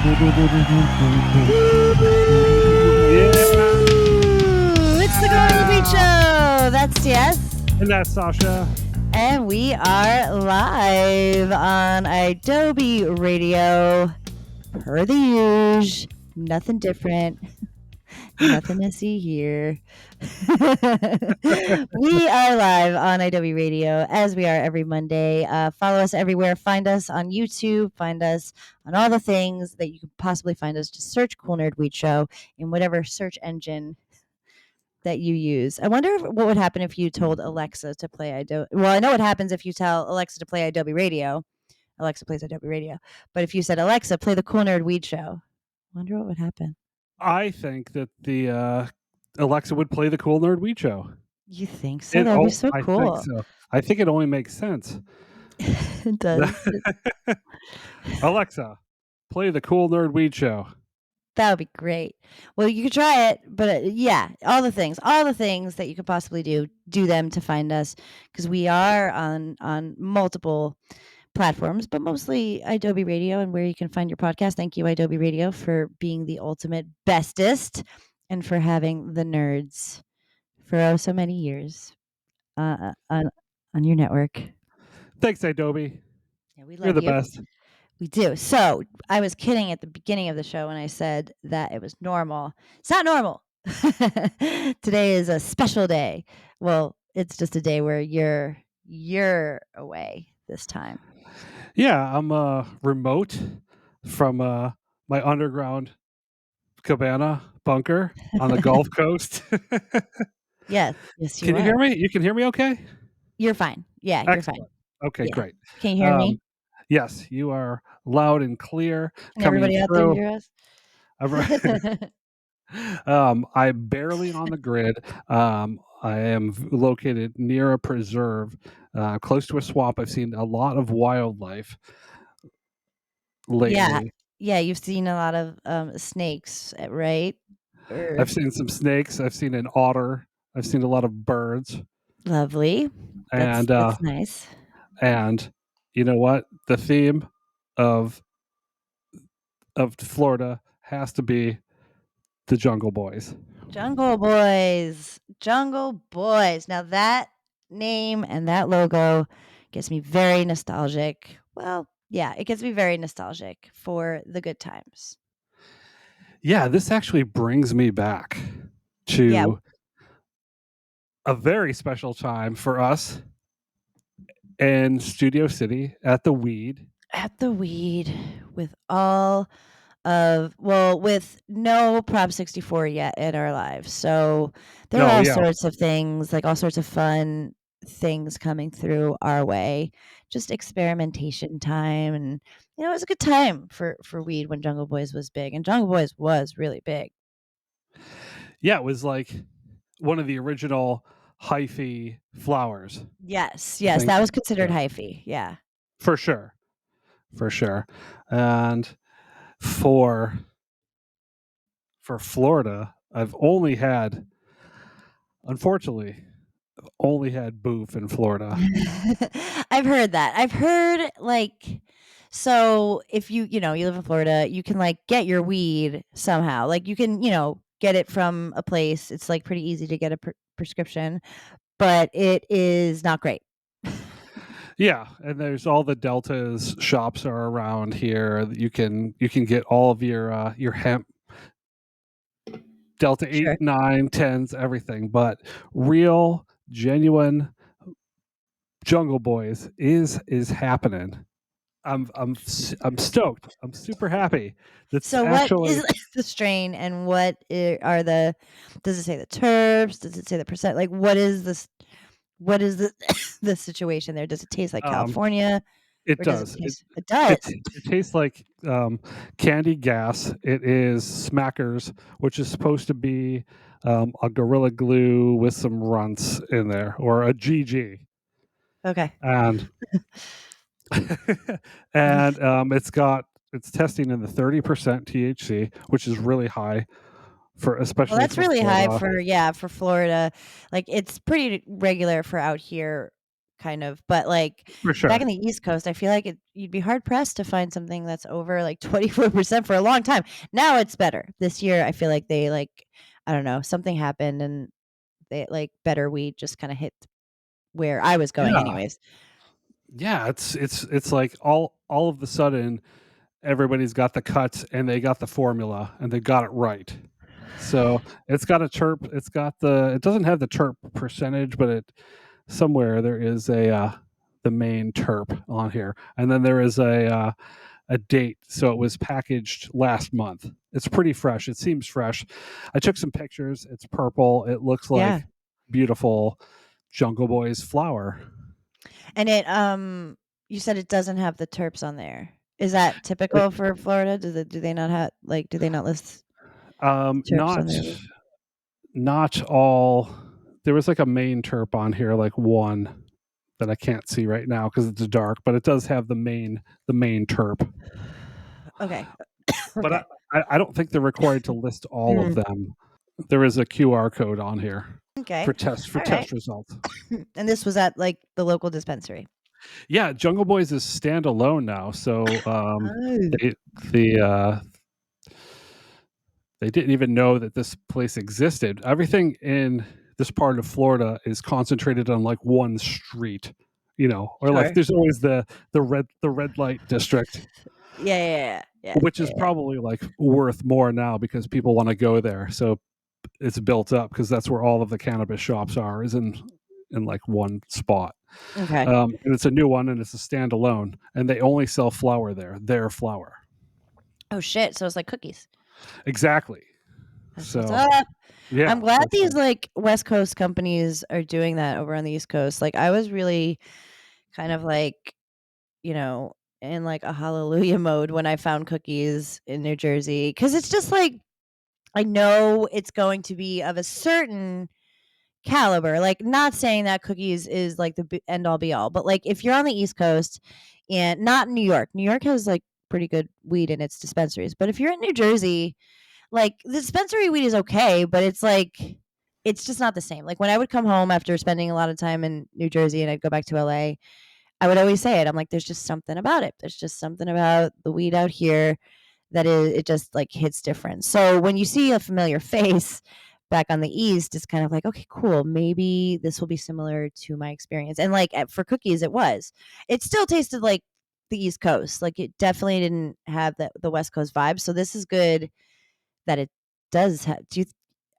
It's the Golden Beach Show. That's Yes. And that's Sasha. And we are live on Adobe Radio. Per the usual. Nothing different. Nothing to see here. We are live on Adobe Radio as we are every Monday. Follow us everywhere. Find us on YouTube. Find us on all the things that you could possibly find us. Just search Cool Nerd Weed Show in whatever search engine that you use. I wonder what would happen if you told Alexa to play Adobe. Well, I know what happens if you tell Alexa to play Adobe Radio. Alexa plays Adobe Radio. But if you said, Alexa, play the Cool Nerd Weed Show, I wonder what would happen. I think that the Alexa would play the Cool Nerd Weed Show. You think so? That would be so cool. I think so. I think it only makes sense. It does. Alexa, play the Cool Nerd Weed Show. That would be great. Well, you could try it, but yeah, all the things that you could possibly do them to find us, because we are on multiple platforms, but mostly Adobe Radio and where you can find your podcast. Thank you, Adobe Radio, for being the ultimate bestest and for having the nerds for so many years on your network. Thanks, Adobe. Yeah, we love You're the you. best. We do. So I was kidding at the beginning of the show when I said that it was normal. It's not normal. Today is a special day. Well, it's just a day where you're away this time. Yeah, I'm remote from my underground cabana bunker on the Gulf Coast. Yes, Can you hear me? You can hear me okay? You're fine. Yeah, Excellent. you're fine. Okay, Yeah. great. Can you hear me? Yes, you are loud and clear. Can everybody out there hear us? I'm barely on the grid. I am located near a preserve, close to a swamp. I've seen a lot of wildlife lately. Yeah, you've seen a lot of snakes, right? I've seen some snakes. I've seen an otter. I've seen a lot of birds. Lovely. That's nice. And you know what? The theme of Florida has to be the Jungle Boys. Jungle Boys. Jungle Boys. Now that name and that logo gets me very nostalgic. Well, yeah, it gets me very nostalgic for the good times. Yeah, this actually brings me back to a very special time for us in Studio City at the Weed. At the Weed with with no Prop 64 yet in our lives. So there are all sorts of things, like all sorts of fun things coming through our way. Just experimentation time. And, it was a good time for weed when Jungle Boys was big. And Jungle Boys was really big. Yeah, it was like one of the original hyphy flowers. Yes, that was considered hyphy. Yeah. For sure. And for Florida, unfortunately, I've only had boof in Florida. I've heard that. I've heard so if you live in Florida, you can get your weed somehow. You can, get it from a place. It's pretty easy to get a prescription, but it is not great. Yeah, and there's all the Delta's shops are around here. You can get all of your hemp, Delta 8, Sure. 9, 10s, everything. But real, genuine Jungle Boys is happening. I'm stoked. I'm super happy. So what is the strain, and what are does it say the terps? Does it say the percent? What is this? What is the situation there? Does it taste like California? It does. It does. It tastes like candy gas. It is Smackers, which is supposed to be a Gorilla Glue with some runts in there, or a GG. Okay. And and it's testing in the 30% THC, which is really high for especially. Well, that's really high for Florida. It's pretty regular for out here kind of. But like For back sure. in the East Coast, I feel like you'd be hard pressed to find something that's over like 24% for a long time. Now it's better. This year, I feel like they like, I don't know, something happened and they like better weed just kind of hit where I was going, Yeah. anyways. Yeah, it's like all of the sudden everybody's got the cuts and they got the formula and they got it right. So it's got a terp. It's got the. It doesn't have the terp percentage, but it somewhere there is the main terp on here, and then there is a date. So it was packaged last month. It's pretty fresh. It seems fresh. I took some pictures. It's purple. It looks Yeah. like beautiful Jungle Boys flower. And you said it doesn't have the terps on there. Is that It, typical for Florida? Do they not have like do they not list terps on not their weed? not all. There was like a main terp on here, like one that I can't see right now because it's dark, but it does have the main terp. Okay. But Okay. I don't think they're required to list all of Mm. them. There is a QR code on here Okay. for All right. test results. And this was at like the local dispensary. Yeah, Jungle Boys is standalone now, so Oh. they the they didn't even know that this place existed. Everything in this part of Florida is concentrated on like one street, or like Sure. there's always the red light district, Yeah, yeah, yeah, yeah, which yeah, is yeah. probably like worth more now because people want to go there. So it's built up because that's where all of the cannabis shops are, is in like one spot. Okay. And it's a new one and it's a standalone, and they only sell flour there, their flour. Oh shit. So it's like cookies. Exactly. That's what's So up. I'm yeah, glad that's these like West Coast companies are doing that over on the East Coast. Like I was really kind of like, you know, in like a hallelujah mode when I found cookies in New Jersey cuz it's just like I know it's going to be of a certain caliber. Like not saying that cookies is like the end all be all, but like if you're on the East Coast and not in New York. New York has like pretty good weed in its dispensaries. But if you're in New Jersey, like the dispensary weed is okay, but it's like it's just not the same. Like when I would come home after spending a lot of time in New Jersey and I'd go back to LA, I would always say it. I'm like, there's just something about it. There's just something about the weed out here that it just like hits different. So when you see a familiar face back on the East, it's kind of like, okay, cool. Maybe this will be similar to my experience. And like for cookies, it was. It still tasted like the East Coast. Like it definitely didn't have the West Coast vibe. So this is good that it does have.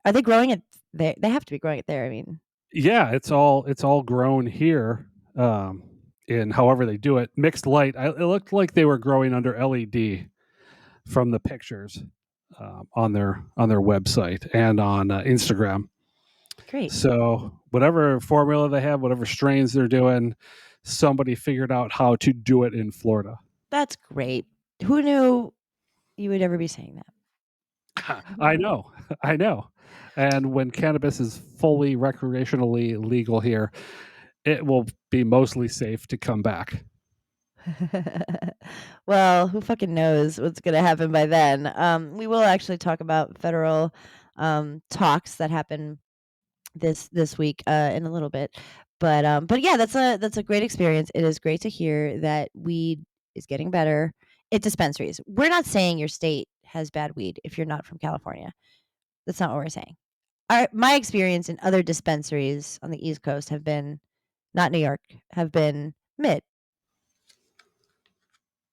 Are they growing it there? They have to be growing it there. I mean, yeah, it's all grown here. Um, in however they do it, mixed light. It looked like they were growing under LED from the pictures on their website and on Instagram. great. So whatever formula they have, whatever strains they're doing, somebody figured out how to do it in Florida. That's great. Who knew you would ever be saying that? I know, I know. And when cannabis is fully recreationally legal here, it will be mostly safe to come back. Well, who fucking knows what's gonna happen by then? We will actually talk about federal talks that happen this week in a little bit, but yeah, that's a great experience. It is great to hear that weed is getting better at dispensaries. We're not saying your state has bad weed if you're not from California. That's not what we're saying. My experience in other dispensaries on the East Coast have been not New York have been mid.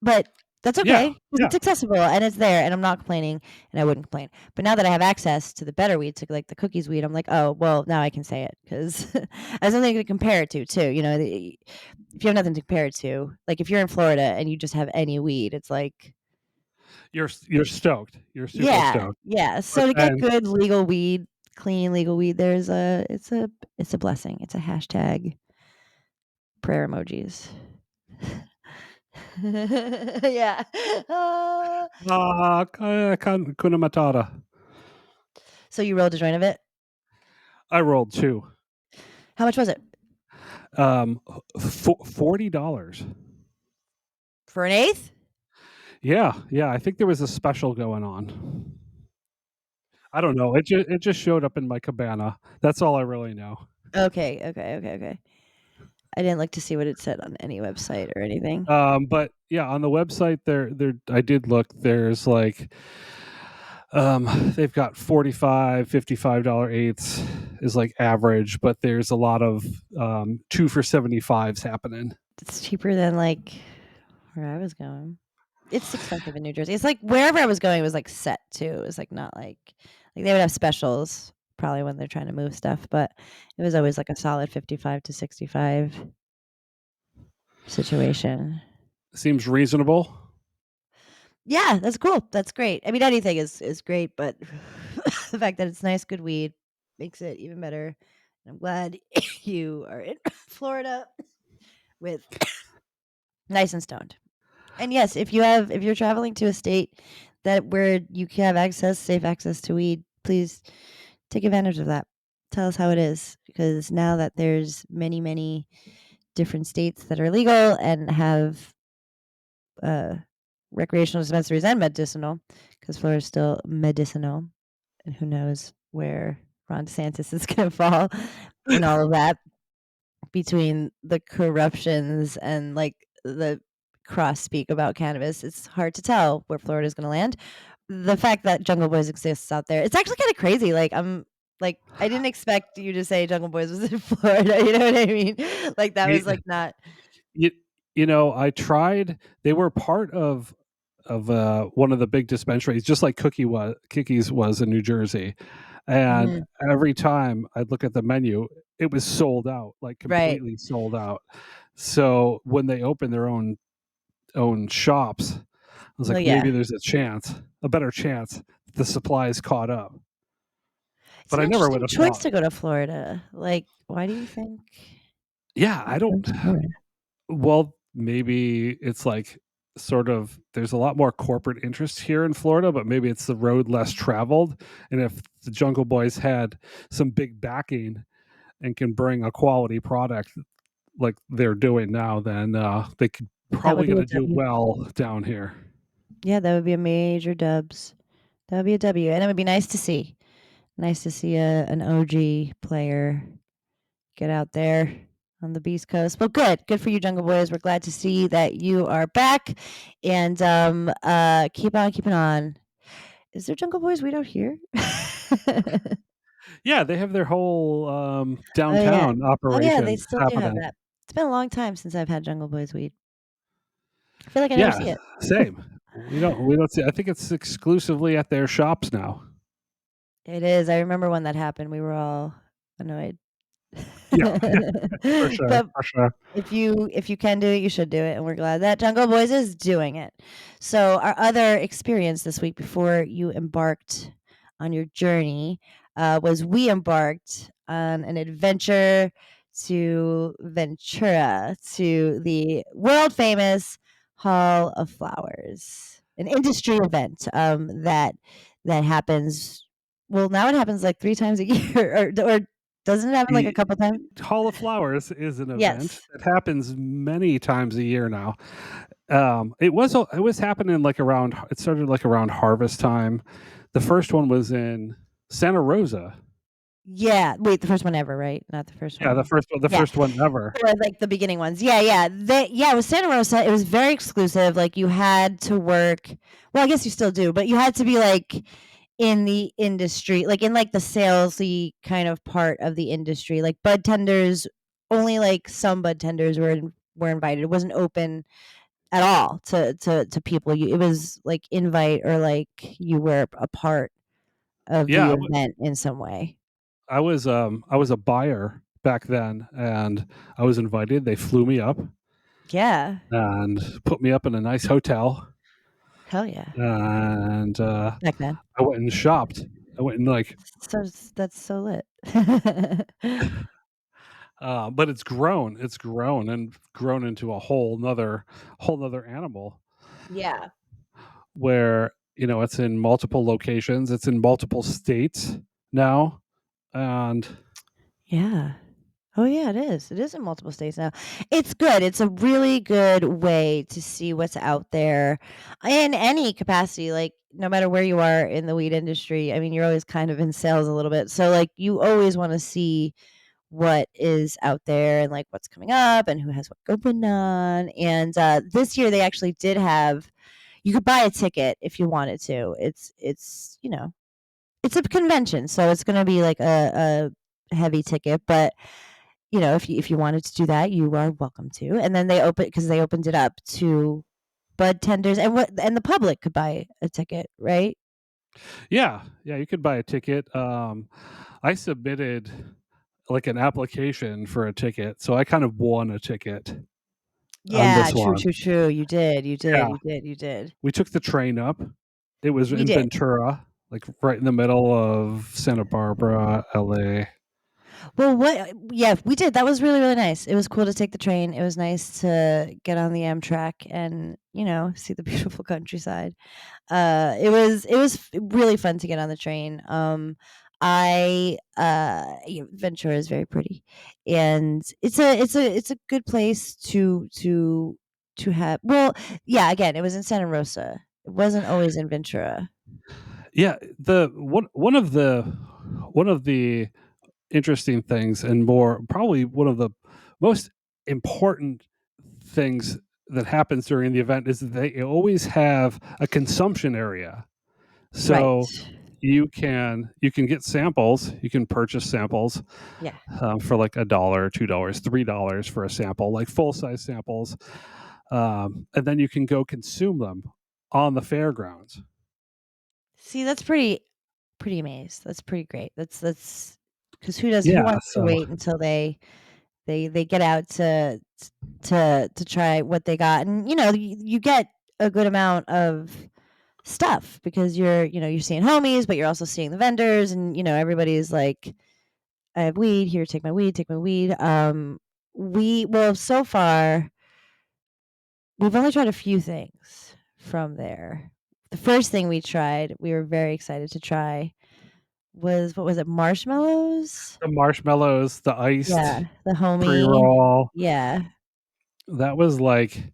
But that's Yeah, okay because yeah. it's accessible and it's there, and I'm not complaining, and I wouldn't complain. But now that I have access to the better weed, to like the cookies weed, I'm like, oh well, now I can say it because I have something to compare it to too. You know, if you have nothing to compare it to, like if you're in Florida and you just have any weed, it's like, You're stoked. You're super yeah, stoked. yeah. But So to get then good legal weed, clean legal weed, it's a blessing. It's a hashtag prayer emojis. Yeah. Kuna Matata. So you rolled a joint of it. I rolled two. How much was it? $40. For an eighth? Yeah, yeah. I think there was a special going on. I don't know. It just showed up in my cabana. That's all I really know. Okay, okay, okay, okay. I didn't look to see what it said on any website or anything. But yeah, on the website there I did look. There's like they've got $45 eighths is like average, but there's a lot of 2 for 75s happening. It's cheaper than like where I was going. It's expensive in New Jersey. It's like wherever I was going was like set too. It was like not like they would have specials probably when they're trying to move stuff, but it was always like a solid 55 to 65 situation. Seems reasonable. Yeah, that's cool. That's great. I mean, anything is great, but the fact that it's nice, good weed makes it even better. I'm glad you are in Florida with nice and stoned. And yes, if you're traveling to a state that where you can have safe access to weed, please take advantage of that. Tell us how it is, because now that there's many different states that are legal and have recreational dispensaries and medicinal, because Florida is still medicinal, and who knows where Ron DeSantis is going to fall in all of that between the corruptions and like the cross speak about cannabis. It's hard to tell where Florida is going to land. The fact that Jungle Boys exists out there, it's actually kind of crazy. Like I didn't expect you to say Jungle Boys was in Florida. You know what I mean? Like that was like not. You, you know, I tried. They were part of one of the big dispensaries, just like Cookies was in New Jersey. And every time I'd look at the menu, it was sold out, like Right. completely sold out. So when they opened their own shops, I was like, maybe there's a better chance the supplies caught up. It's But an I never would interesting have choice thought. to go to Florida. Like, why do you think? Yeah, I you don't. chose Florida? Well, maybe it's like sort of there's a lot more corporate interest here in Florida, but maybe it's the road less traveled. And if the Jungle Boys had some big backing and can bring a quality product like they're doing now, then they could That would probably be going a to do W. well down here. Yeah, that would be a major dubs. That would be a W, and it would be nice to see. Nice to see an OG player get out there on the Beast Coast. Well, good for you, Jungle Boys. We're glad to see that you are back, and keep on keeping on. Is there Jungle Boys weed out here? Yeah, they have their whole Oh yeah, downtown oh yeah, they operation still do have happening. that. It's been a long time since I've had Jungle Boys weed. I feel like I never Yeah, see it. same. We don't see. I think it's exclusively at their shops now. It is. I remember when that happened. We were all annoyed. Yeah, for sure, But for sure. if you can do it, you should do it, and we're glad that Jungle Boys is doing it. So our other experience this week before you embarked on your journey was we embarked on an adventure to Ventura, to the world famous Hall of Flowers, an industry event that happens. Well, now it happens like 3 times a year, or doesn't it happen like a The couple times? Hall of Flowers is an event Yes. that happens many times a year now. It was happening like around. It started like around harvest time. The first one was in Santa Rosa. Yeah. Wait, the first one ever, right? Not the first Yeah, one. the Yeah. first one ever. Or like the beginning ones. Yeah. It was Santa Rosa. It was very exclusive. Like you had to work. Well, I guess you still do, but you had to be like in the industry, like in like the salesy kind of part of the industry. Like bud tenders, only like some bud tenders were invited. It wasn't open at all to people. It was like invite or like you were a part of Yeah, the event in some way. I was a buyer back then, and I was invited. They flew me up Yeah. and put me up in a nice hotel, Hell yeah. and Back then. I went and shopped. I went and like, So that's so lit. but it's grown. It's grown and grown into a whole nother animal Yeah. where it's in multiple locations. It's in multiple states now, and Yeah. Oh yeah, it is. It is in multiple states now. It's good. It's a really good way to see what's out there in any capacity, like no matter where you are in the weed industry. I mean, you're always kind of in sales a little bit. So like you always want to see what is out there and like what's coming up and who has what going on. And this year they actually did have, you could buy a ticket if you wanted to. It's you know, it's a convention, so it's going to be like a heavy ticket, but you know, if you wanted to do that, you are welcome to. And then they opened it up to bud tenders and the public could buy a ticket, right? Yeah, you could buy a ticket. I submitted like an application for a ticket, so I kind of won a ticket on Yeah, this true, one. true, true. You did, you did, Yeah, you did, you did. we took the train up. It was We in did. Ventura, like right in the middle of Santa Barbara, LA. Well, yeah, we did. That was really, really nice. It was cool to take the train. It was nice to get on the Amtrak and, you know, see the beautiful countryside. It was really fun to get on the train. Ventura is very pretty, and it's a good place to have. Well, yeah. Again, it was in Santa Rosa. It wasn't always in Ventura. Yeah, the one of the interesting things, and more probably one of the most important things that happens during the event, is that they always have a consumption area. Right. So you can get samples, you can purchase samples Yeah. for like $1, $2, $3 for a sample, like full size samples, and then you can go consume them on the fairgrounds. See, that's pretty amazed. That's pretty great. That's because who Yeah, wants to so wait until they get out to try what they got, and you know you get a good amount of stuff because you're seeing homies, but you're also seeing the vendors, and you know everybody's like, I have weed here, take my weed, take my weed. So far we've only tried a few things from there. The first thing we tried, we were very excited to try, was what was it, marshmallows? the marshmallows, the Yeah, iced the homie. pre-roll, Yeah. that was like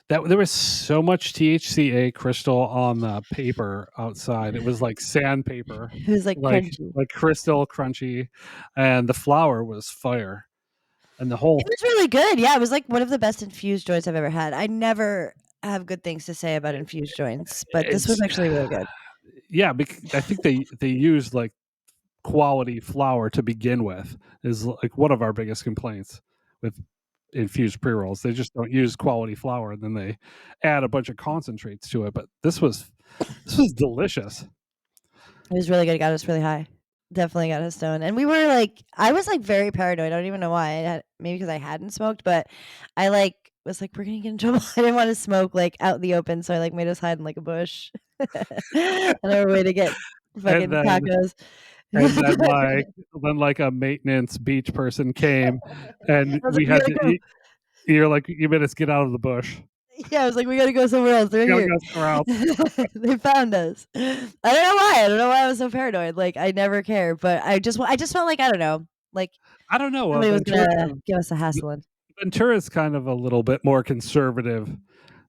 that there was so much THCA crystal on the paper outside. It was like sandpaper, It was like crunchy. like crystal crunchy, and the flour was fire. And the whole It was really good. Yeah, it was like one of the best infused joints I've ever had. I never have good things to say about infused joints, but this was it's actually really good. yeah, I think they used like quality flour to begin with, is like one of our biggest complaints with infused pre-rolls. They just don't use quality flour, and then they add a bunch of concentrates to it. But this was delicious. It was really good. It got us really high. Definitely got us stoned. And we were like, I was like very paranoid. I don't even know why. Maybe because I hadn't smoked, but I like was like, we're gonna get in trouble. I didn't want to smoke like out in the open, so I like made us hide in like a bush. Another way to get And fucking tacos. and I then like a maintenance beach person came, and was like, we we had gotta to go. you're like, you made us get out of the bush. Yeah, I was like, we gotta go somewhere else. They're We gotta here. go somewhere else. They found us. I don't know why. I don't know why I was so paranoid. Like I never care, but I just felt like I don't know, like I don't know. somebody was gonna give us a hassling. Ventura's kind of a little bit more conservative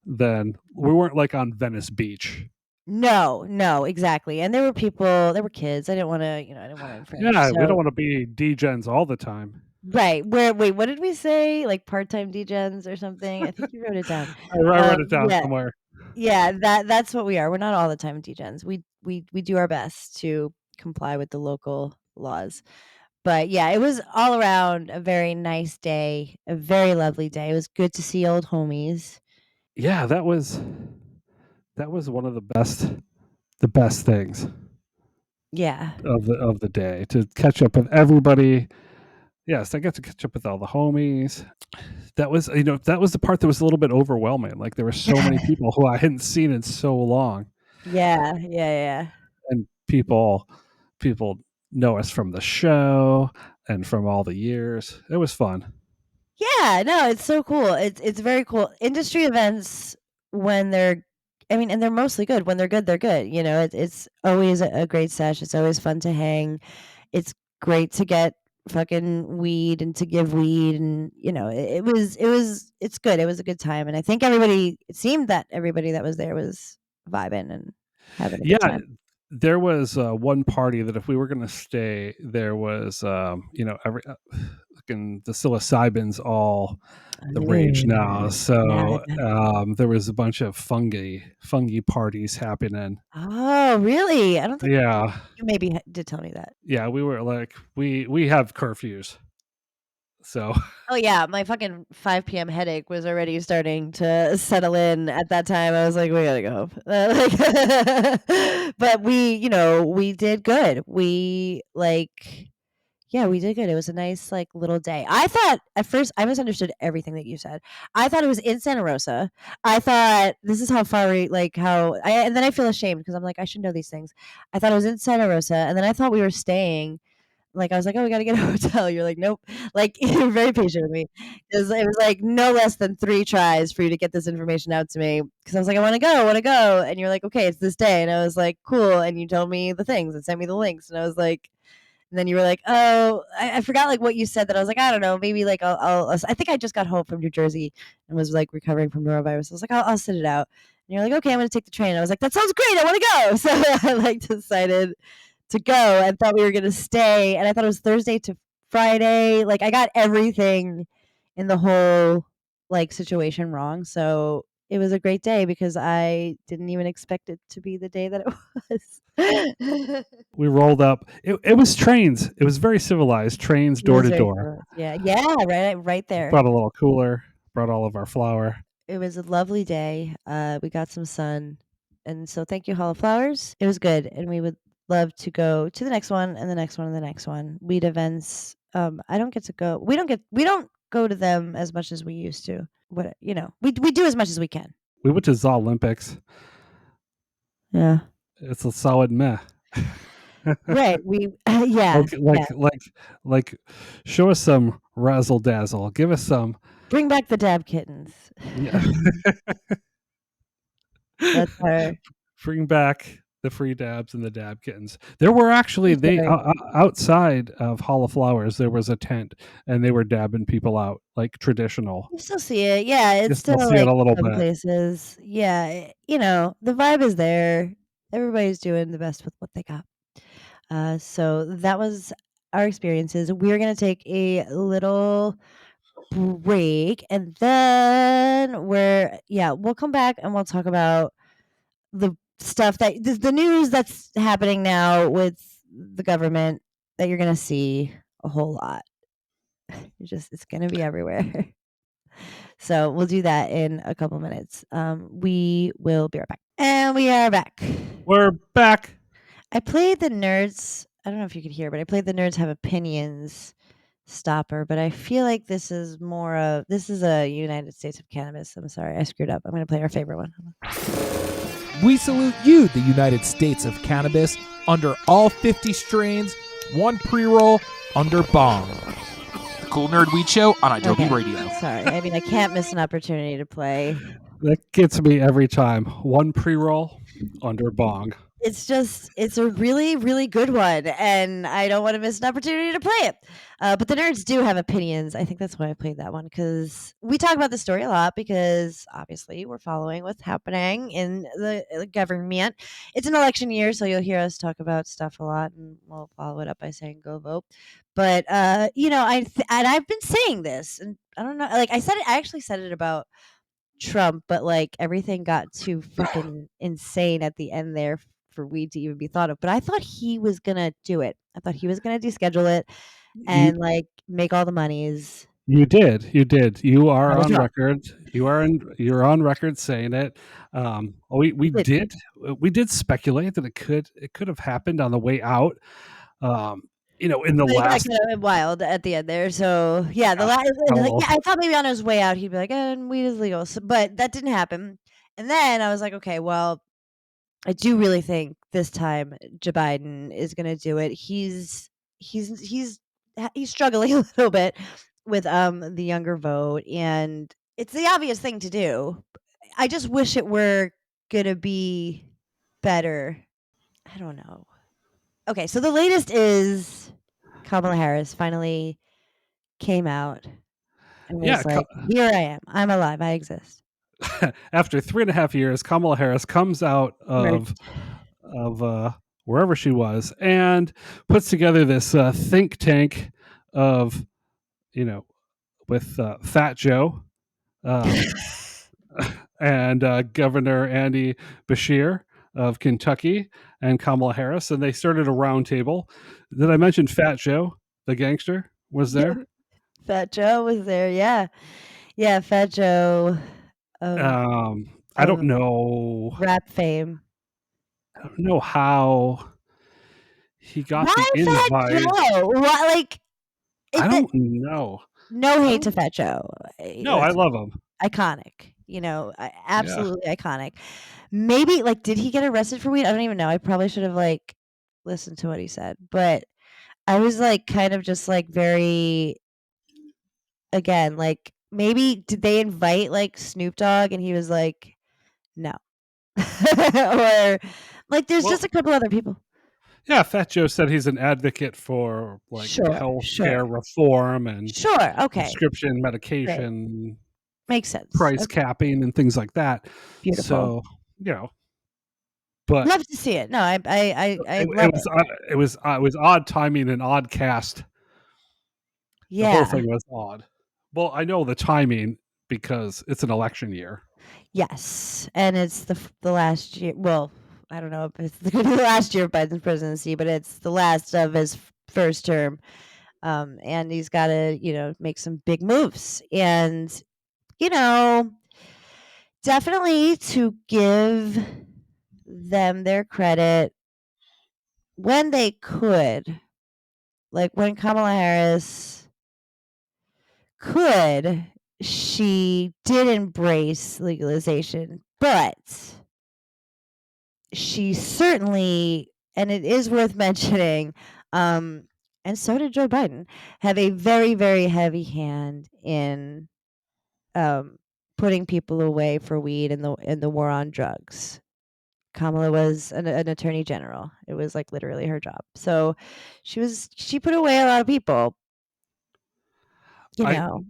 than we weren't like on Venice Beach. No, no, exactly. And there were people, there were kids. I didn't want to infringe. Yeah, we don't So want to be Degens all the time. right, wait, what did we say? Like part-time degens or something? I think you wrote it down. I wrote it down Yeah, somewhere. yeah, that's what we are. We're not all the time degens. We do our best to comply with the local laws. But yeah, it was all around a very nice day, a very lovely day. It was good to see old homies. Yeah, that was one of the best things Yeah. of the day, to catch up with everybody. Yes, I got to catch up with all the homies. That was, that was the part that was a little bit overwhelming. Like there were so many people who I hadn't seen in so long, Yeah, yeah, yeah. and people know us from the show and from all the years. It was fun. Yeah, no, it's so cool. It's very cool. Industry events when they're I mean, and they're mostly good. When they're good, they're good. You know, it's always a great sesh. It's always fun to hang. It's great to get fucking weed and to give weed, and you know, it's good. It was a good time, and I think it seemed that everybody that was there was vibing and having a good Yeah, time. there was one party that if we were going to stay, there was, every fucking the psilocybin's all the rage now. Ooh, So cannabis. there was a bunch of fungi parties happening. Oh, really? I don't think Yeah, you maybe did tell me that. yeah. We were like we have curfews, so Oh yeah, my fucking 5 p.m. headache was already starting to settle in at that time. I was like, we gotta go home. But we did good. Yeah, we did good. It was a nice like little day. I thought at first I misunderstood everything that you said. I thought it was in Santa Rosa. I thought this is how far we like how I and then I feel ashamed because I'm like I should know these things. I thought it was in Santa Rosa, and then I thought we were staying like, I was like, "Oh, we gotta get a hotel." You're like, "Nope." Like, you're very patient with me. It was, like, no less than 3 tries for you to get this information out to me because I was like, I wanna go," and you're like, "Okay, it's this day," and I was like, "Cool," and you told me the things and sent me the links, and I was like and then you were like, "Oh," I forgot, like, what you said that I was like, "I don't know, maybe, like, I think I just got home from New Jersey and was, like, recovering from norovirus. I was like, I'll sit it out." And you're like, "Okay, I'm gonna take the train." I was like, "That sounds great, I wanna go." So I, like, decided to go and thought we were gonna stay, and I thought it was Thursday to Friday. Like I got everything in the whole like situation wrong. So it was a great day because I didn't even expect it to be the day that it was. we rolled up. It was trains. It was very civilized. Trains It door was to very door. close. Yeah, yeah, right there. Brought a little cooler. Brought all of our flour. It was a lovely day. We got some sun, and so thank you, Hall of Flowers. It was good, and we would love to go to the next one and the next one and the next one. Weed events. I don't get to go. We don't go to them as much as we used to. We do as much as we can. We went to the Olympics. Yeah. It's a solid meh. Right. We yeah, like yeah. like like like show us some razzle dazzle. Give us some. Bring back the dab kittens. Yeah. That's our Bring back the free dabs and the dab kittens. There were actually I'm they sorry. outside of Hall of Flowers. There was a tent, and they were dabbing people out like traditional. You still see it. Yeah, You it's still still see it like a little some bit. places. Yeah, the vibe is there. Everybody's doing the best with what they got. So that was our experiences. We're gonna take a little break, and then we'll come back and we'll talk about the stuff the news that's happening now with the government that you're gonna see a whole lot. It's gonna be everywhere. So we'll do that in a couple minutes. We will be right back. And we are back. We're back. I played the Nerds. I don't know if you could hear, but I played the Nerds Have Opinions stopper, but I feel like this is a United States of Cannabis. I'm sorry, I screwed up. I'm going to play our favorite one. We salute you, the United States of Cannabis, under all 50 strains, one pre-roll, under bong. The Cool Nerd Weed Show on Adobe Okay. Radio. Sorry. I mean, I can't miss an opportunity to play. That gets me every time. One pre-roll under bong. It's a really, really good one, and I don't want to miss an opportunity to play it. But the Nerds do have opinions. I think that's why I played that one because we talk about the story a lot because obviously we're following what's happening in the government. It's an election year, so you'll hear us talk about stuff a lot, and we'll follow it up by saying "Go vote." But and I've been saying this, and I don't know, like I said it. I actually said it about Trump, but like everything got too fucking insane at the end there for weed to even be thought of. But I thought he was gonna do it. I thought he was gonna deschedule it You and like make all the monies. you did. You did. You are I was on wrong. record. You're on record saying it. We But did speculate that it could have happened on the way out. Um, in the it got last kind of wild at the end there. So yeah, the last like oh, yeah, I thought maybe on his way out he'd be like, and weed is legal. So, but that didn't happen. And then I was like, okay, well, I do really think this time Joe Biden is gonna do it. He's struggling a little bit with the younger vote, and it's the obvious thing to do. I just wish it were gonna be better. I don't know. Okay, so the latest is Kamala Harris finally came out and yeah. was like, "Here I am. I'm alive. I exist." After 3.5 years, Kamala Harris comes out of Emerged. wherever she was and puts together this think tank of with Fat Joe and Governor Andy Beshear of Kentucky and Kamala Harris, and they started a roundtable. Did I mention Fat Joe, the gangster, was there? Fat Joe was there. Yeah, Fat Joe I don't of know. rap fame. I don't know how he got the Why Fat invite. Joe? Why, like, I it, that, don't know. no I hate to don't. Fat Joe. No, I Listen, love him. iconic. Yeah. Absolutely iconic. Maybe, like, did he get arrested for weed? I don't even know. I probably should have, like, listened to what he said. But I was, like, kind of just, like, very, again, like, maybe did they invite, like, Snoop Dogg and he was like, no. Or, like, there's Well, just a couple other people. yeah, Fat Joe said he's an advocate for like Sure, health sure. care reform and Sure, okay. prescription Great. medication Makes sense. price Okay, capping and things like that. beautiful. So, but Love to see it. No, I it love was it. it was odd timing and odd cast. The whole Yeah. thing was odd. Well, I know the timing because it's an election year. Yes, and it's the last year. Well, I don't know if it's going to be the last year of Biden's presidency, but it's the last of his first term. And he's got to, make some big moves, and you know, definitely to give them their credit when they could, like when Kamala Harris could, she did embrace legalization, but she certainly, and it is worth mentioning, and so did Joe Biden, have a very, very heavy hand in putting people away for weed in the war on drugs. Kamala was an attorney general. It was like literally her job. So she put away a lot of people, you I know.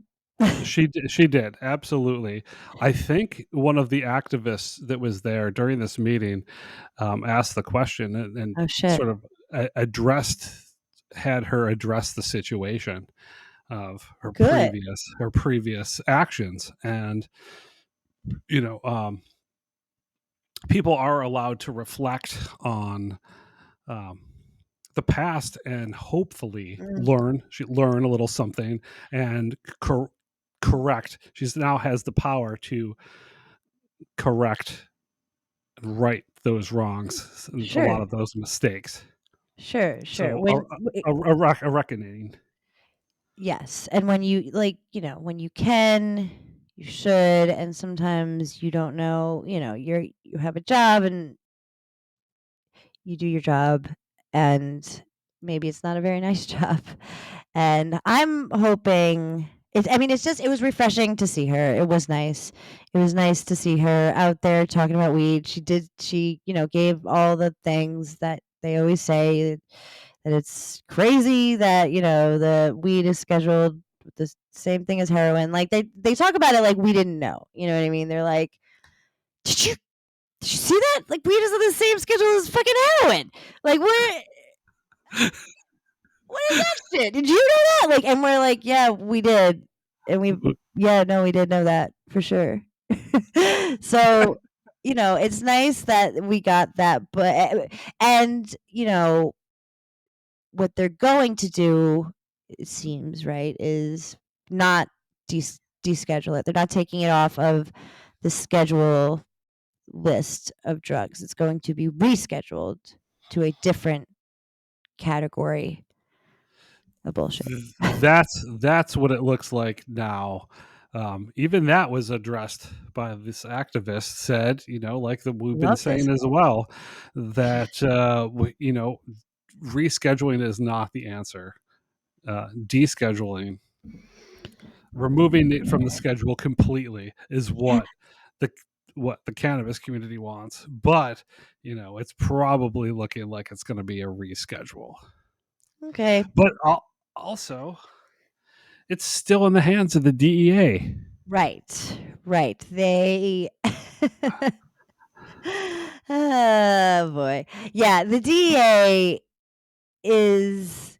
she did absolutely. I think one of the activists that was there during this meeting asked the question and Oh shit. sort of had her address the situation of Good. her previous actions, and you know people are allowed to reflect on um, the past and hopefully Mm, learn a little something and correct. She's now has the power to correct and right those wrongs and a lot sure. of those mistakes. Sure. So a reckoning. Yes, and when you when you can, you should, and sometimes you don't know, you have a job and you do your job, and maybe it's not a very nice job. And I'm hoping it was refreshing to see her. It was nice. It was nice to see her out there talking about weed. She gave all the things that they always say, that it's crazy that, the weed is scheduled the same thing as heroin. Like they talk about it like we didn't know. You know what I mean? They're like, did you did you see that? Like weed is on the same schedule as fucking heroin. Like what is that shit? Did you know that? Like, and we're like, yeah, we did. And we did know that for sure. So, it's nice that we got that, but, and, what they're going to do, it seems, right, is not deschedule it. They're not taking it off of the schedule list of drugs. It's going to be rescheduled to a different category of bullshit. That's what it looks like now. Even that was addressed by this activist. Said, like we've been Love this saying as guy. well, that rescheduling is not the answer. Descheduling, removing it from the schedule completely, is the what the cannabis community wants. But it's probably looking like it's going to be a reschedule. Okay. But also, it's still in the hands of the DEA. Right. They Oh boy. Yeah, the DEA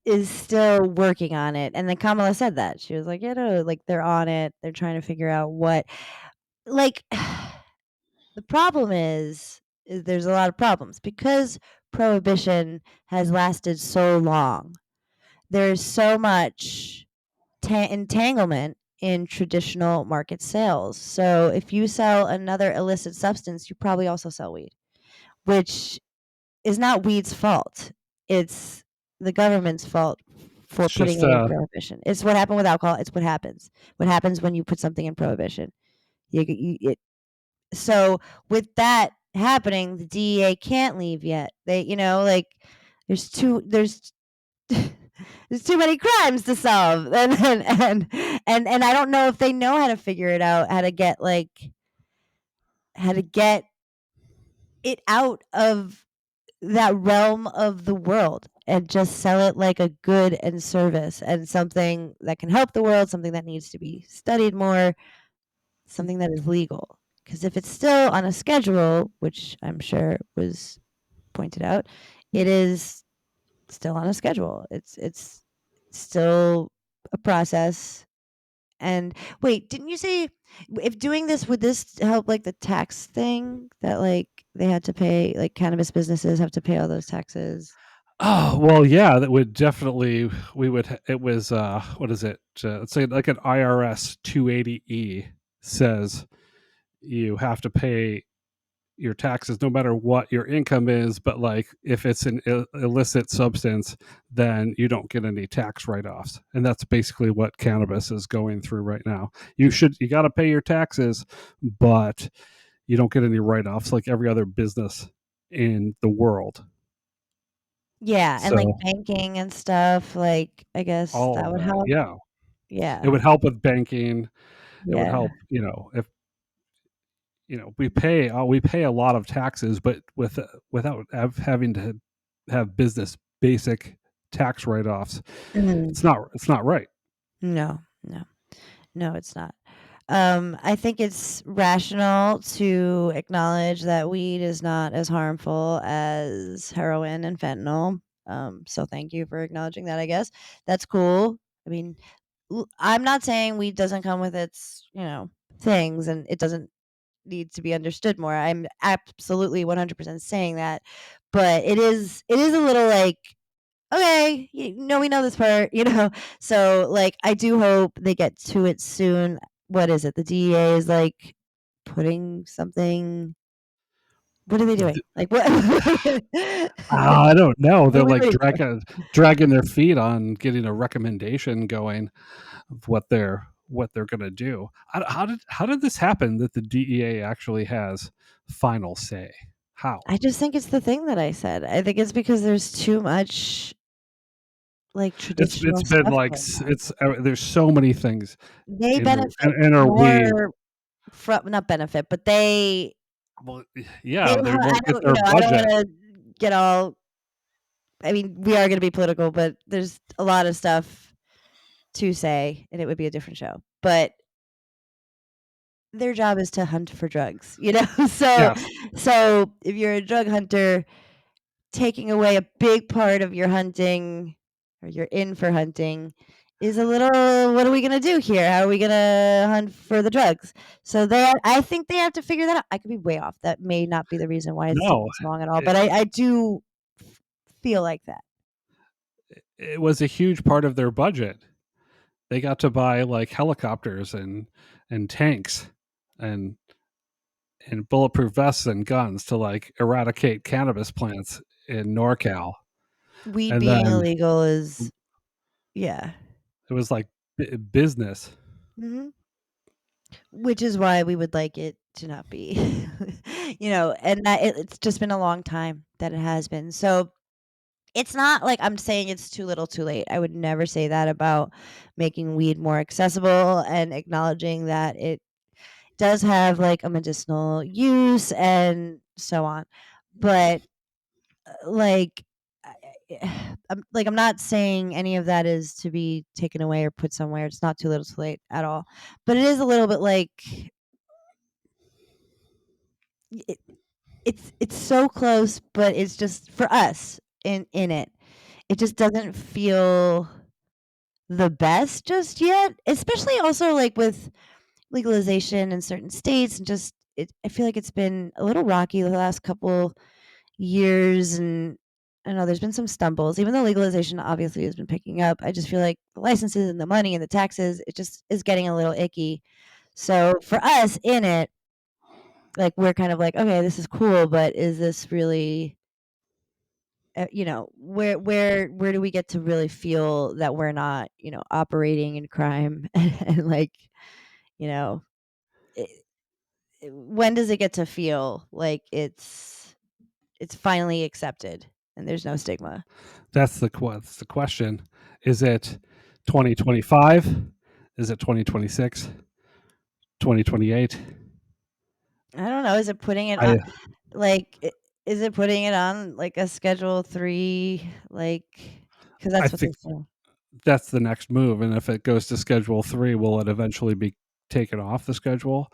is still working on it. And then Kamala said that. She was like, "Yeah, no, like they're on it. They're trying to figure out what like the problem is there's a lot of problems because prohibition has lasted so long. There's so much entanglement in traditional market sales. So if you sell another illicit substance, you probably also sell weed, which is not weed's fault. It's the government's fault for It's putting just it in prohibition. It's what happened with alcohol. It's what happens. What happens when you put something in prohibition. So with that happening, the DEA can't leave yet. They, like there's there's too many crimes to solve, and I don't know if they know how to figure it out, how to get it out of that realm of the world and just sell it like a good and service and something that can help the world, something that needs to be studied more, something that is legal. Because if it's still on a schedule, which I'm sure was pointed out, it is still on a schedule. It's still a process. And wait, didn't you say if doing this would this help like the tax thing that like they had to pay, like cannabis businesses have to pay all those taxes? oh well, yeah, that would definitely we would. It was what is it? Let's say like an IRS 280E says you have to pay your taxes no matter what your income is, but like if it's an illicit substance, then you don't get any tax write-offs, and that's basically what cannabis is going through right now. You got to pay your taxes, but you don't get any write-offs like every other business in the world. Yeah, and like So banking and stuff, like I guess all that of would that, help. yeah, it Yeah. would help with banking. It would Yeah. help, if we pay a lot of taxes, but without having to have business basic tax write-offs, Mhm. it's not right. No, no. No, it's not. I think it's rational to acknowledge that weed is not as harmful as heroin and fentanyl. So thank you for acknowledging that, I guess. That's cool. I mean, I'm not saying weed doesn't come with its, things and it doesn't need to be understood more. I'm absolutely 100% saying that. But it is a little like, okay, we know this part, So like, I do hope they get to it soon. What is it? The DEA is like putting something. What are they doing? Like what? I don't know. What They're are we like waiting for? dragging their feet on getting a recommendation going of what they're going to do. How did this happen that the DEA actually has final say? How? I just think it's the thing that I said. I think it's because there's too much like It's traditional been stuff like going on. there's so many things They in the benefit in our weed. more from, not benefit, but Well, they. yeah, I it's don't, their I don't want budget. to get all. I mean, we are going to be political, but there's a lot of stuff to say, and it would be a different show. But their job is to hunt for drugs. So, Yes. so if you're a drug hunter, taking away a big part of your hunting, or you're in for hunting, is a little. What are we going to do here? How are we going to hunt for the drugs? So I think they have to figure that out. I could be way off. That may not be the reason why it's No. taking so long at all, It, but I do feel like that. it was a huge part of their budget. They got to buy like helicopters and tanks and bulletproof vests and guns to like eradicate cannabis plants in NorCal. Weed And being then illegal is, yeah. it was like business. Mhm. Which is why we would like it to not be, and that it's just been a long time that it has been. So it's not like I'm saying it's too little too late. I would never say that about making weed more accessible and acknowledging that it does have like a medicinal use and so on. But like, I'm not saying any of that is to be taken away or put somewhere. It's not too little too late at all. But it is a little bit like it, it's so close, but it's just for us in it. it just doesn't feel the best just yet, especially also like with legalization in certain states and just I feel like it's been a little rocky the last couple years, and I know there's been some stumbles. Even though legalization obviously has been picking up, I just feel like the licenses and the money and the taxes, it just is getting a little icky. So for us in it, like we're kind of like, okay, this is cool, but is this really where do we get to really feel that we're not operating in crime and like you know it, when does it get to feel like it's finally accepted and there's no stigma? That's the question. Is it 2025? Is it 2026? 2028? I don't know. Is it putting it on, I like, is it putting it on like a Schedule 3, like, because I that's what they think say. that's the next move, and if it goes to Schedule 3, will it eventually be taken off the schedule,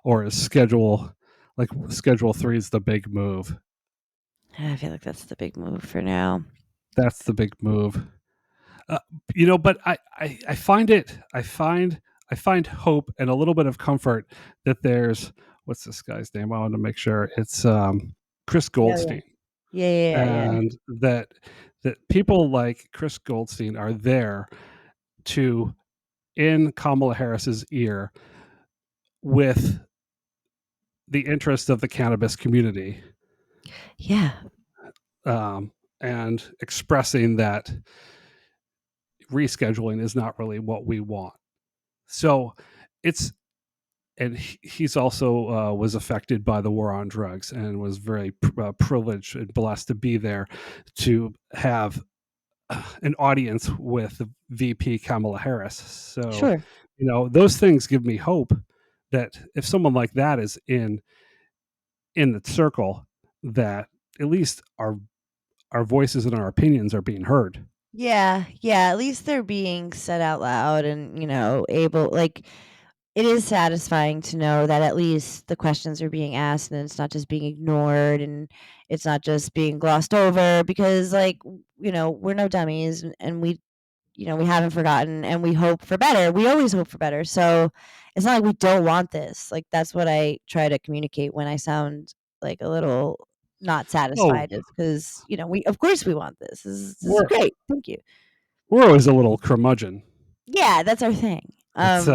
or is Schedule 3 is the big move? I feel like that's the big move for now. That's the big move. Uh, but I find I find hope and a little bit of comfort that there's what's this guy's name? I want to make sure it's Chris Yeah, yeah. Goldstein, Yeah, yeah, yeah, yeah. and that people like Chris Goldstein are there to in Kamala Harris's ear with the interest of the cannabis community, Yeah. and expressing that rescheduling is not really what we want. So it's and he's also was affected by the war on drugs and was very privileged and blessed to be there to have an audience with VP Kamala Harris. So, Sure. those things give me hope that if someone like that is in the circle, that at least our voices and our opinions are being heard. Yeah, yeah, at least they're being said out loud and, able like it is satisfying to know that at least the questions are being asked and it's not just being ignored and it's not just being glossed over because like, we're no dummies and we haven't forgotten and we hope for better. We always hope for better. So it's not like we don't want this. Like that's what I try to communicate when I sound like a little not Oh, satisfied is because, we of course we want this. This is we're great. Thank you. we're always a little curmudgeon. Yeah, that's our thing. It's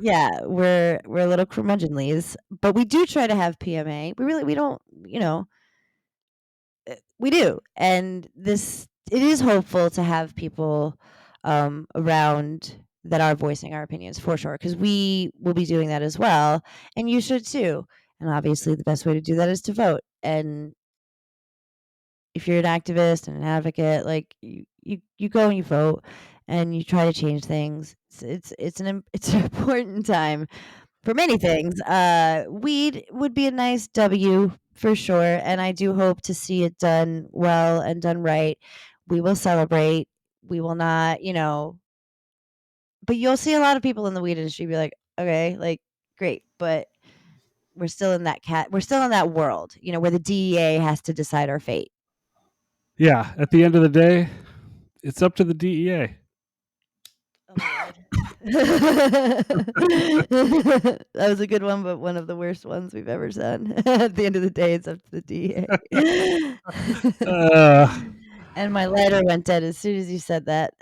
Yeah, we're little curmudgeonlies, but we do try to have PMA. We don't, we do, and this it is hopeful to have people around that are voicing our opinions for sure, because we will be doing that as well, and you should too. And obviously, the best way to do that is to vote. And if you're an activist and an advocate, like you go and you vote and you try to change things. It's an important time for many things. Weed would be a nice W for sure, and I do hope to see it done well and done right. We will celebrate. We will not, but you'll see a lot of people in the weed industry be like, okay, like great, but we're still in that world, where the DEA has to decide our fate. yeah. At the end of the day, it's up to the DEA. Oh my lord. That was a good one, but one of the worst ones we've ever done. At the end of the day, it's up to the DA. Uh, And my lighter went dead as soon as you said that.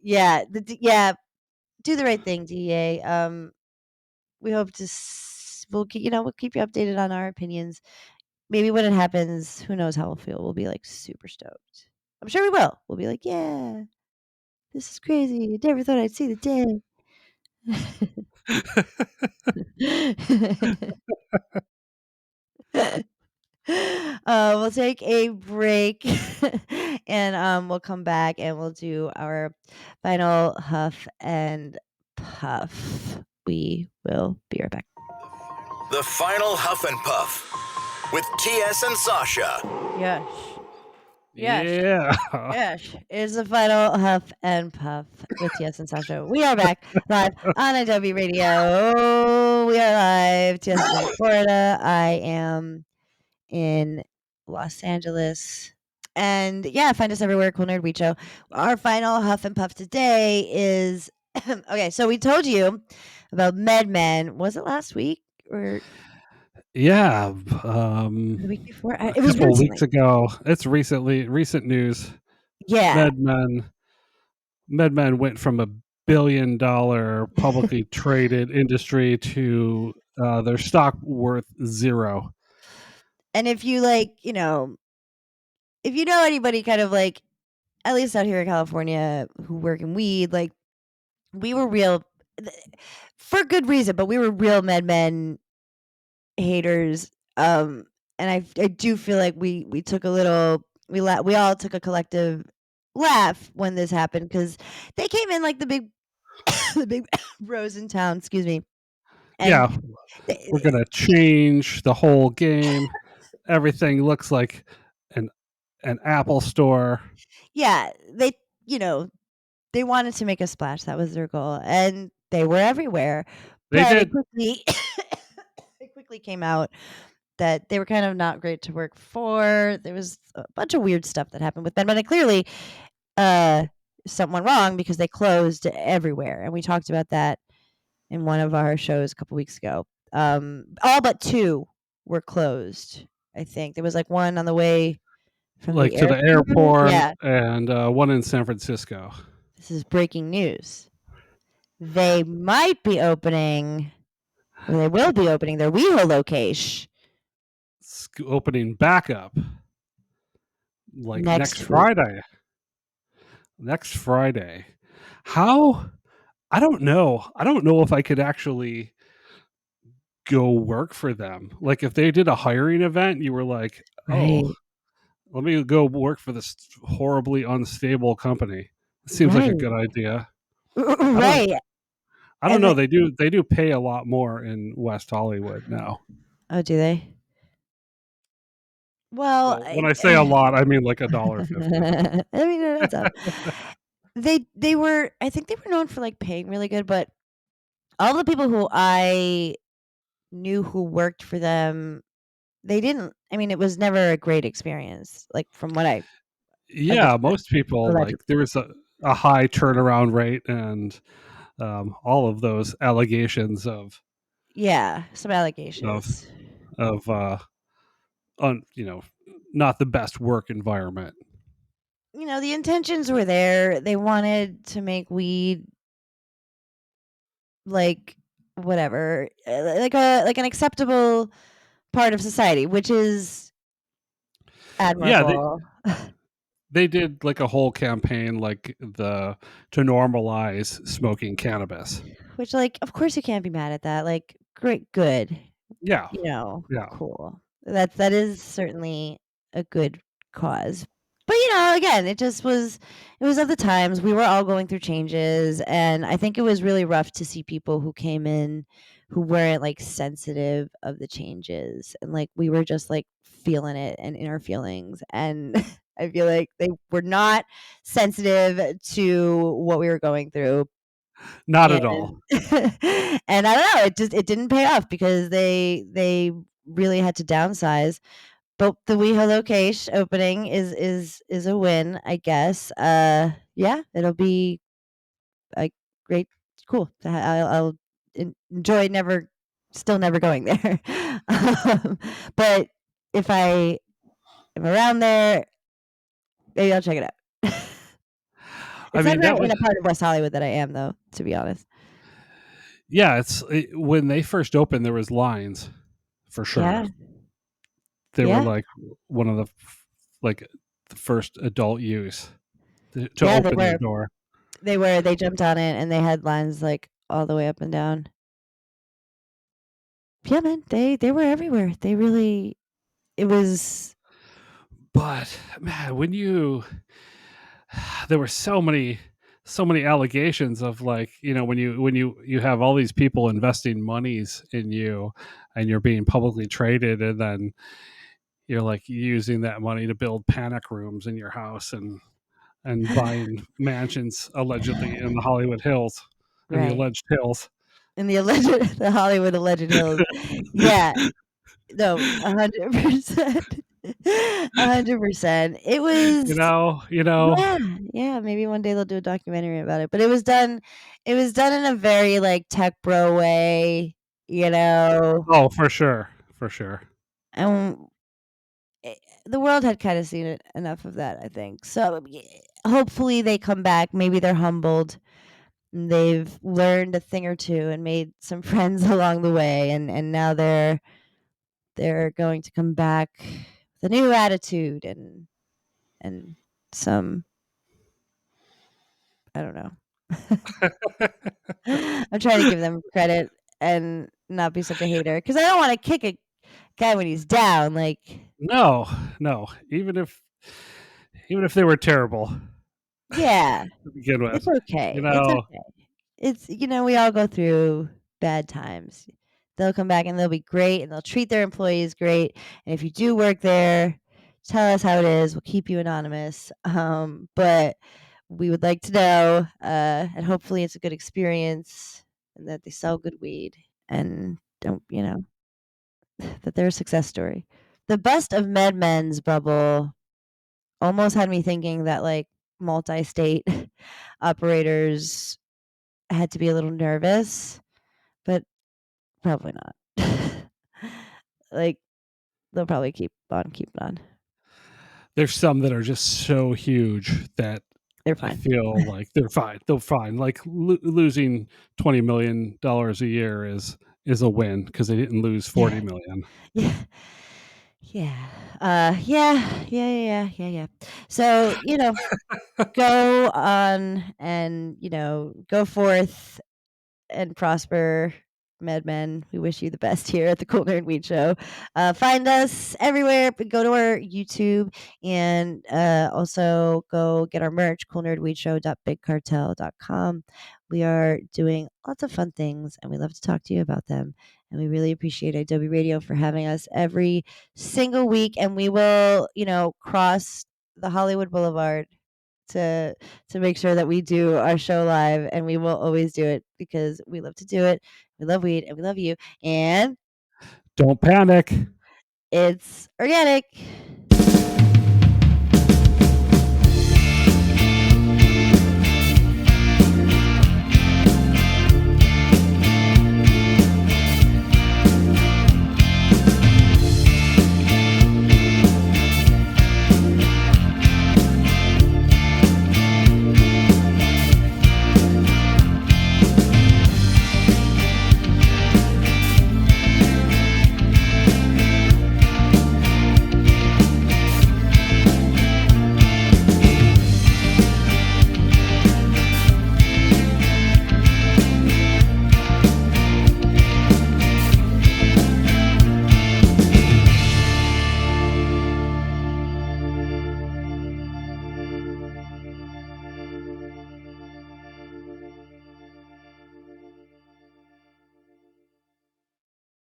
Yeah, yeah, do the right thing, DEA. We hope to we'll keep you updated on our opinions. Maybe when it happens, who knows how we'll feel. We'll be like super stoked. I'm sure we will. We'll be like, yeah, this is crazy. I never thought I'd see the day. We'll take a break and we'll come back and we'll do our final huff and puff. We will be right back. The Final Huff and Puff with TS and Sasha. Yes. Yes. yeah. Yes. It's the final huff and puff with TS and Sasha. We are back live on Adobe Radio. We are live. TS is in Florida. I am in Los Angeles. And yeah, find us everywhere. Cool Nerd Weed Show. Our final Huff and Puff today is okay. So we told you about MedMen. Was it last week or Yeah, the week before? a It was couple of weeks recently. ago. It's recent news. Yeah. MedMen went from $1 billion publicly traded industry to their stock worth zero. And if you if you know anybody kind of like, at least out here in California, who work in weed, like we were real for good reason, but we were real MedMen haters. And I do feel like we took a little we all took a collective laugh when this happened because they came in like the big the big bros in town, excuse me, and Yeah, we're gonna change the whole game. Everything looks like an Apple store. yeah, they wanted to make a splash. That was their goal, and they were everywhere. They But did. it quickly came out that they were kind of not great to work for. There was a bunch of weird stuff that happened with them, but it clearly something went wrong because they closed everywhere, and we talked about that in one of our shows a couple weeks ago. All but two were closed. I think there was like one on the way from Like the to the airport. airport Yeah, and one in San Francisco. this is breaking news. They might be opening, or they will be opening their WeHo location Opening back up like next next week. Friday. Next Friday. How? I don't know. I don't know if I could actually go work for them. Like if they did a hiring event, you were like, Right, "Oh, let me go work for this horribly unstable company." It seems like a right, good idea. I don't right. I don't And know. They do pay a lot more in West Hollywood now. oh, do they? Well, Well, when I say a lot, I mean like $1.50. I mean, that's up. They were, I think they were known for like paying really good, but all the people who I knew who worked for them, they didn't. I mean, it was never a great experience. Like from what I Yeah, understood, most people like allegedly. there was a high turnaround rate and all of those allegations Yeah, some of allegations. of not the best work environment. The intentions were there. They wanted to make weed like whatever, like an acceptable part of society, which is Yeah, admirable. they did like a whole campaign like the to normalize smoking cannabis. Which, like, of course, you can't be mad at that. Like, great, good, Yeah, yeah. cool. That is certainly a good cause. But again, it was of the times. We were all going through changes, and I think it was really rough to see people who came in who weren't like sensitive of the changes, and like we were just like feeling it and in our feelings, and I feel like they were not sensitive to what we were going through. Not And at all. and I don't know, it didn't pay off because they really had to downsize. But the WeHo location opening is a win, I guess. Yeah, it'll be a great, cool. I'll enjoy still never going there. But if I am around there, maybe I'll check it out. I It's mean, never that in was a part of West Hollywood that I am, though, to be honest. yeah. When they first opened, there was lines for sure. Yeah, They were yeah. like one of like the first adult use to Yeah, they open their were. door. They jumped on it and they had lines like all the way up and down. Yeah, man, they were everywhere. They really it was But man, there were so many allegations of like when you have all these people investing monies in you and you're being publicly traded and then you're like using that money to build panic rooms in your house and buying mansions allegedly in the Hollywood Hills in the right. alleged hills. In the alleged the Hollywood alleged hills. Yeah. No, 100%. 100%. It was, You know. yeah. Maybe one day they'll do a documentary about it. But it was done in a very like tech bro way, Oh, for sure. and the world had kind of seen enough of that, I think. So hopefully they come back. Maybe they're humbled. And they've learned a thing or two and made some friends along the way, and now they're going to come back with a new attitude and some, I don't know. I'm trying to give them credit and not be such a hater because I don't want to kick a guy when he's down. Like, No. Even if they were terrible yeah, to begin with, it's okay. you It's know. okay. It's, we all go through bad times. They'll come back and they'll be great and they'll treat their employees great. And if you do work there, tell us how it is. We'll keep you anonymous. But we would like to know, and hopefully it's a good experience and that they sell good weed and don't, that they're a success story. The bust of MedMen's bubble almost had me thinking that like multi-state operators had to be a little nervous, but probably not. Like, they'll probably keep on keeping on. There's some that are just so huge that They're I fine. feel like they're fine. Like losing $20 million a year is a win because they didn't lose 40 million. Yeah. Yeah. So, go on and, go forth and prosper, MedMen. We wish you the best here at the Cool Nerd Weed Show. Find us everywhere, but go to our YouTube and also go get our merch, coolnerdweedshow.bigcartel.com. We are doing lots of fun things and we love to talk to you about them. And we really appreciate Adobe Radio for having us every single week. And we will, cross the Hollywood Boulevard to make sure that we do our show live, and we will always do it because we love to do it. We love weed and we love you, and Don't panic. it's organic.